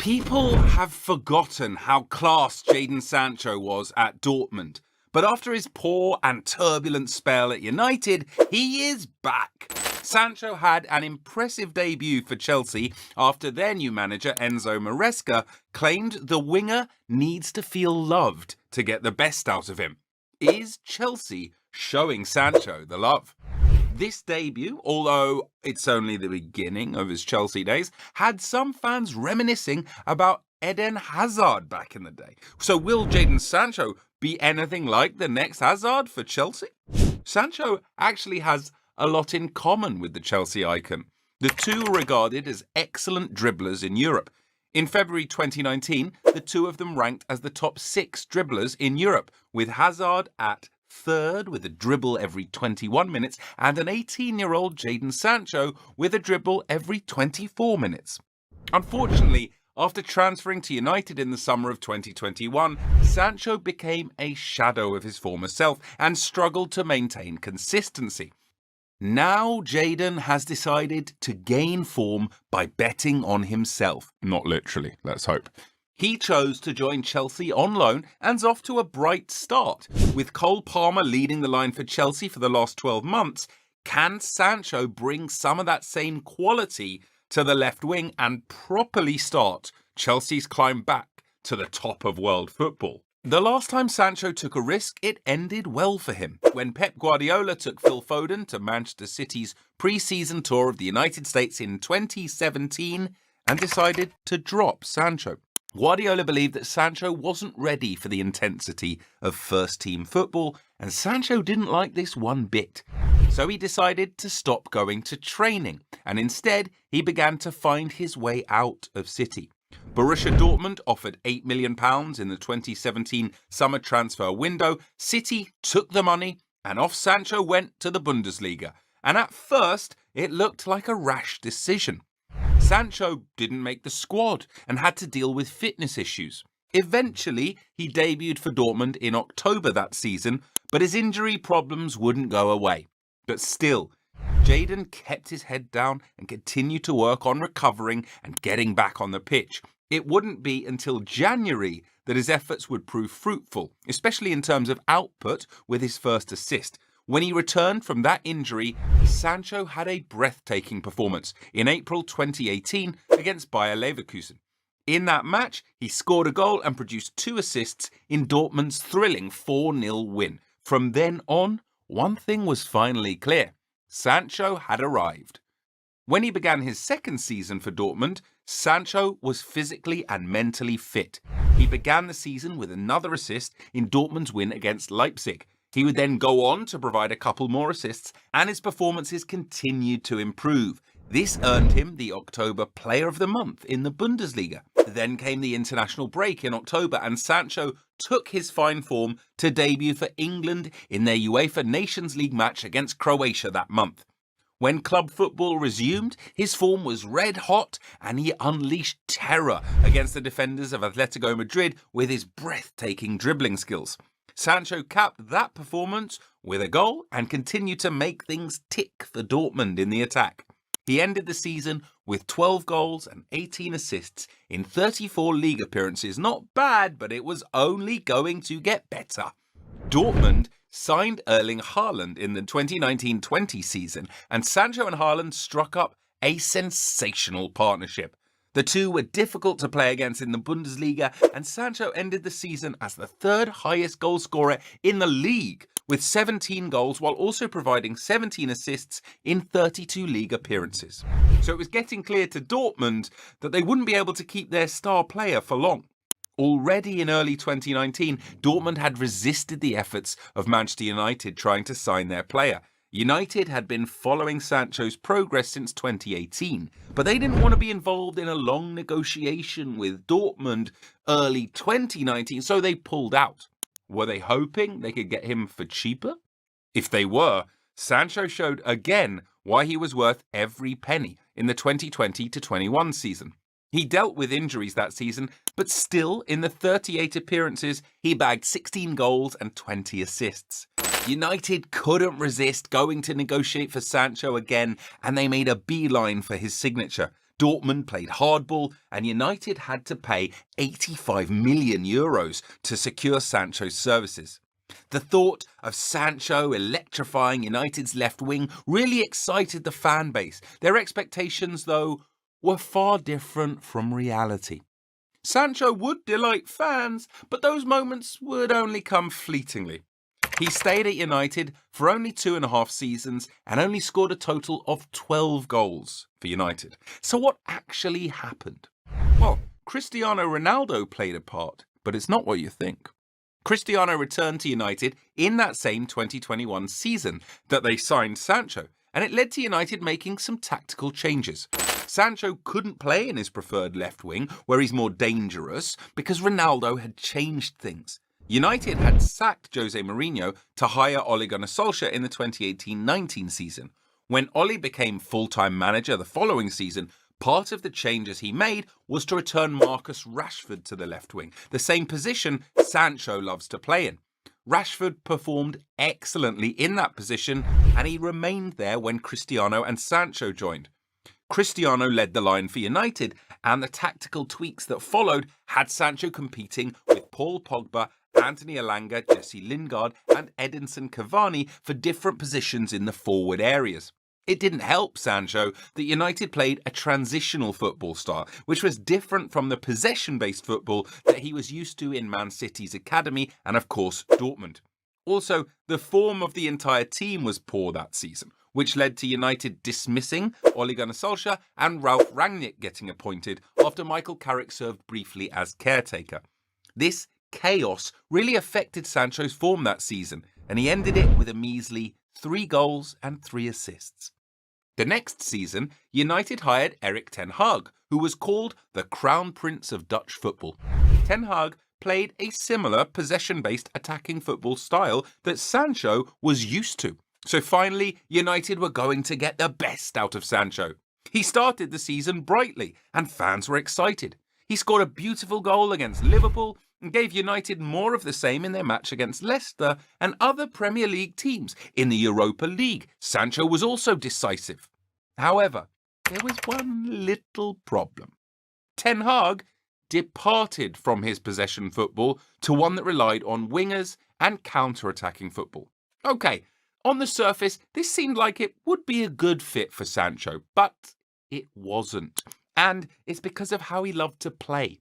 People have forgotten how class Jadon Sancho was at Dortmund. But after his poor and turbulent spell at United, he is back. Sancho had an impressive debut for Chelsea after their new manager Enzo Maresca claimed the winger needs to feel loved to get the best out of him. Is Chelsea showing Sancho the love? This debut, although it's only the beginning of his Chelsea days, had some fans reminiscing about Eden Hazard back in the day. So will Jadon Sancho be anything like the next Hazard for Chelsea? Sancho actually has a lot in common with the Chelsea icon. The two are regarded as excellent dribblers in Europe. In February 2019, the two of them ranked as the top 6 dribblers in Europe, with Hazard at third with a dribble every 21 minutes and an 18-year-old Jadon Sancho with a dribble every 24 minutes. Unfortunately, after transferring to United in the summer of 2021, Sancho became a shadow of his former self and struggled to maintain consistency. Now Jadon has decided to gain form by betting on himself. Not literally, let's hope. He chose to join Chelsea on loan and's off to a bright start. With Cole Palmer leading the line for Chelsea for the last 12 months, can Sancho bring some of that same quality to the left wing and properly start Chelsea's climb back to the top of world football? The last time Sancho took a risk, it ended well for him, when Pep Guardiola took Phil Foden to Manchester City's pre-season tour of the United States in 2017 and decided to drop Sancho. Guardiola believed that Sancho wasn't ready for the intensity of first-team football, and Sancho didn't like this one bit. So he decided to stop going to training, and instead he began to find his way out of City. Borussia Dortmund offered £8 million in the 2017 summer transfer window. City took the money, and off Sancho went to the Bundesliga. And at first, it looked like a rash decision. Sancho didn't make the squad and had to deal with fitness issues. Eventually, he debuted for Dortmund in October that season, but his injury problems wouldn't go away. But still, Jadon kept his head down and continued to work on recovering and getting back on the pitch. It wouldn't be until January that his efforts would prove fruitful, especially in terms of output with his first assist. When he returned from that injury, Sancho had a breathtaking performance in April 2018 against Bayer Leverkusen. In that match, he scored a goal and produced 2 assists in Dortmund's thrilling 4-0 win. From then on, one thing was finally clear. Sancho had arrived. When he began his second season for Dortmund, Sancho was physically and mentally fit. He began the season with another assist in Dortmund's win against Leipzig. He would then go on to provide a couple more assists, and his performances continued to improve. This earned him the October Player of the Month in the Bundesliga. Then came the international break in October, and Sancho took his fine form to debut for England in their UEFA Nations League match against Croatia that month. When club football resumed, his form was red hot and he unleashed terror against the defenders of Atletico Madrid with his breathtaking dribbling skills. Sancho capped that performance with a goal and continued to make things tick for Dortmund in the attack. He ended the season with 12 goals and 18 assists in 34 league appearances. Not bad, but it was only going to get better. Dortmund signed Erling Haaland in the 2019-20 season, and Sancho and Haaland struck up a sensational partnership. The two were difficult to play against in the Bundesliga, and Sancho ended the season as the 3rd highest goal scorer in the league, with 17 goals while also providing 17 assists in 32 league appearances. So it was getting clear to Dortmund that they wouldn't be able to keep their star player for long. Already in early 2019, Dortmund had resisted the efforts of Manchester United trying to sign their player. United had been following Sancho's progress since 2018, but they didn't want to be involved in a long negotiation with Dortmund early 2019, so they pulled out. Were they hoping they could get him for cheaper? If they were, Sancho showed again why he was worth every penny in the 2020-21 season. He dealt with injuries that season, but still, in the 38 appearances, he bagged 16 goals and 20 assists. United couldn't resist going to negotiate for Sancho again, and they made a beeline for his signature. Dortmund played hardball, and United had to pay €85 million to secure Sancho's services. The thought of Sancho electrifying United's left wing really excited the fan base. Their expectations, though, were far different from reality. Sancho would delight fans, but those moments would only come fleetingly. He stayed at United for only 2.5 seasons and only scored a total of 12 goals for United. So what actually happened? Well, Cristiano Ronaldo played a part, but it's not what you think. Cristiano returned to United in that same 2021 season that they signed Sancho, and it led to United making some tactical changes. Sancho couldn't play in his preferred left wing, where he's more dangerous, because Ronaldo had changed things. United had sacked Jose Mourinho to hire Ole Gunnar Solskjaer in the 2018-19 season. When Ole became full-time manager the following season, part of the changes he made was to return Marcus Rashford to the left wing, the same position Sancho loves to play in. Rashford performed excellently in that position, and he remained there when Cristiano and Sancho joined. Cristiano led the line for United, and the tactical tweaks that followed had Sancho competing with Paul Pogba, Anthony Elanga, Jesse Lingard and Edinson Cavani for different positions in the forward areas. It didn't help Sancho that United played a transitional football style, which was different from the possession-based football that he was used to in Man City's academy and, of course, Dortmund. Also, the form of the entire team was poor that season, which led to United dismissing Ole Gunnar Solskjaer and Ralf Rangnick getting appointed after Michael Carrick served briefly as caretaker. This chaos really affected Sancho's form that season, and he ended it with a measly 3 goals and 3 assists. The next season, United hired Erik ten Hag, who was called the Crown Prince of Dutch football. Ten Hag played a similar possession-based attacking football style that Sancho was used to. So finally, United were going to get the best out of Sancho. He started the season brightly, and fans were excited. He scored a beautiful goal against Liverpool and gave United more of the same in their match against Leicester and other Premier League teams. In the Europa League, Sancho was also decisive. However, there was one little problem. Ten Hag departed from his possession football to one that relied on wingers and counter-attacking football. Okay, on the surface, this seemed like it would be a good fit for Sancho, but it wasn't. And it's because of how he loved to play.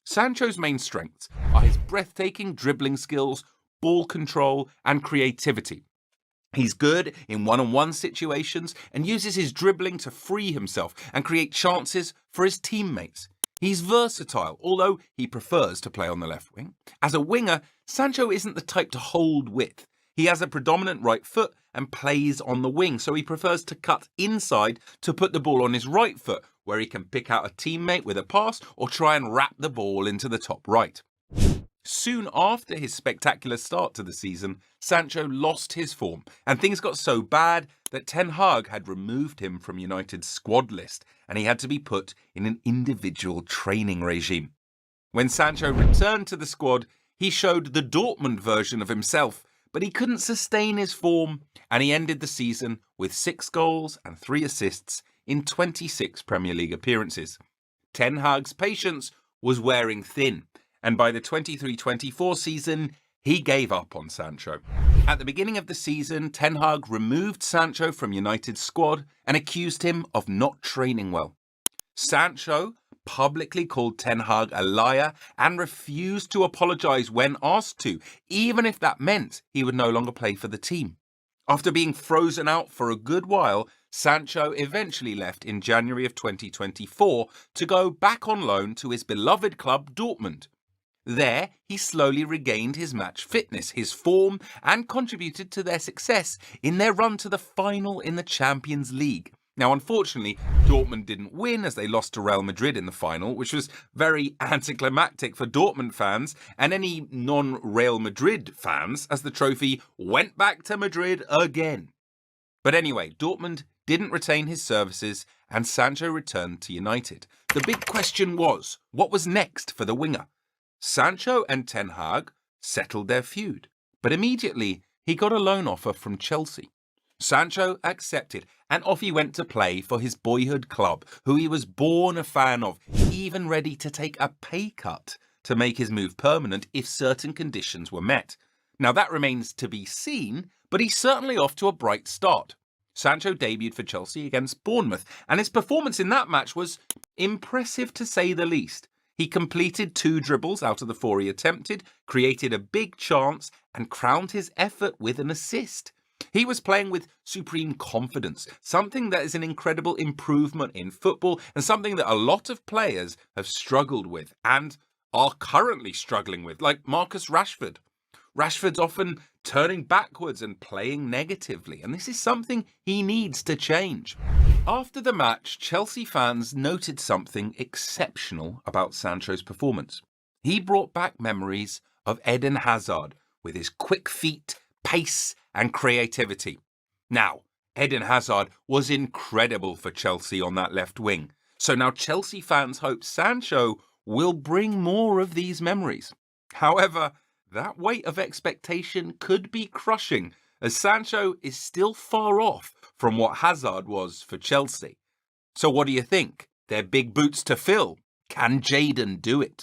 Sancho's main strengths are his breathtaking dribbling skills, ball control, and creativity. He's good in one-on-one situations and uses his dribbling to free himself and create chances for his teammates. He's versatile, although he prefers to play on the left wing. As a winger, Sancho isn't the type to hold width. He has a predominant right foot and plays on the wing, so he prefers to cut inside to put the ball on his right foot, where he can pick out a teammate with a pass or try and wrap the ball into the top right. Soon after his spectacular start to the season, Sancho lost his form, and things got so bad that Ten Hag had removed him from United's squad list, and he had to be put in an individual training regime. When Sancho returned to the squad, he showed the Dortmund version of himself, but he couldn't sustain his form, and he ended the season with 6 goals and 3 assists in 26 Premier League appearances. Ten Hag's patience was wearing thin, and by the 23-24 season, he gave up on Sancho. At the beginning of the season, Ten Hag removed Sancho from United's squad and accused him of not training well. Sancho publicly called Ten Hag a liar and refused to apologise when asked to, even if that meant he would no longer play for the team. After being frozen out for a good while, Sancho eventually left in January of 2024 to go back on loan to his beloved club Dortmund. There, he slowly regained his match fitness, his form, and contributed to their success in their run to the final in the Champions League. Now, unfortunately, Dortmund didn't win as they lost to Real Madrid in the final, which was very anticlimactic for Dortmund fans and any non-Real Madrid fans, as the trophy went back to Madrid again. But anyway, Dortmund didn't retain his services and Sancho returned to United. The big question was, what was next for the winger? Sancho and Ten Hag settled their feud, but immediately he got a loan offer from Chelsea. Sancho accepted, and off he went to play for his boyhood club, who he was born a fan of, even ready to take a pay cut to make his move permanent if certain conditions were met. Now that remains to be seen, but he's certainly off to a bright start. Sancho debuted for Chelsea against Bournemouth, and his performance in that match was impressive to say the least. He completed 2 dribbles out of the 4 he attempted, created a big chance, and crowned his effort with an assist. He was playing with supreme confidence, something that is an incredible improvement in football and something that a lot of players have struggled with and are currently struggling with, like Marcus Rashford. Rashford's often turning backwards and playing negatively, and this is something he needs to change. After the match, Chelsea fans noted something exceptional about Sancho's performance. He brought back memories of Eden Hazard with his quick feet, pace, and creativity. Now, Eden Hazard was incredible for Chelsea on that left wing, so now Chelsea fans hope Sancho will bring more of these memories. However, that weight of expectation could be crushing, as Sancho is still far off from what Hazard was for Chelsea. So what do you think? They're big boots to fill. Can Jadon do it?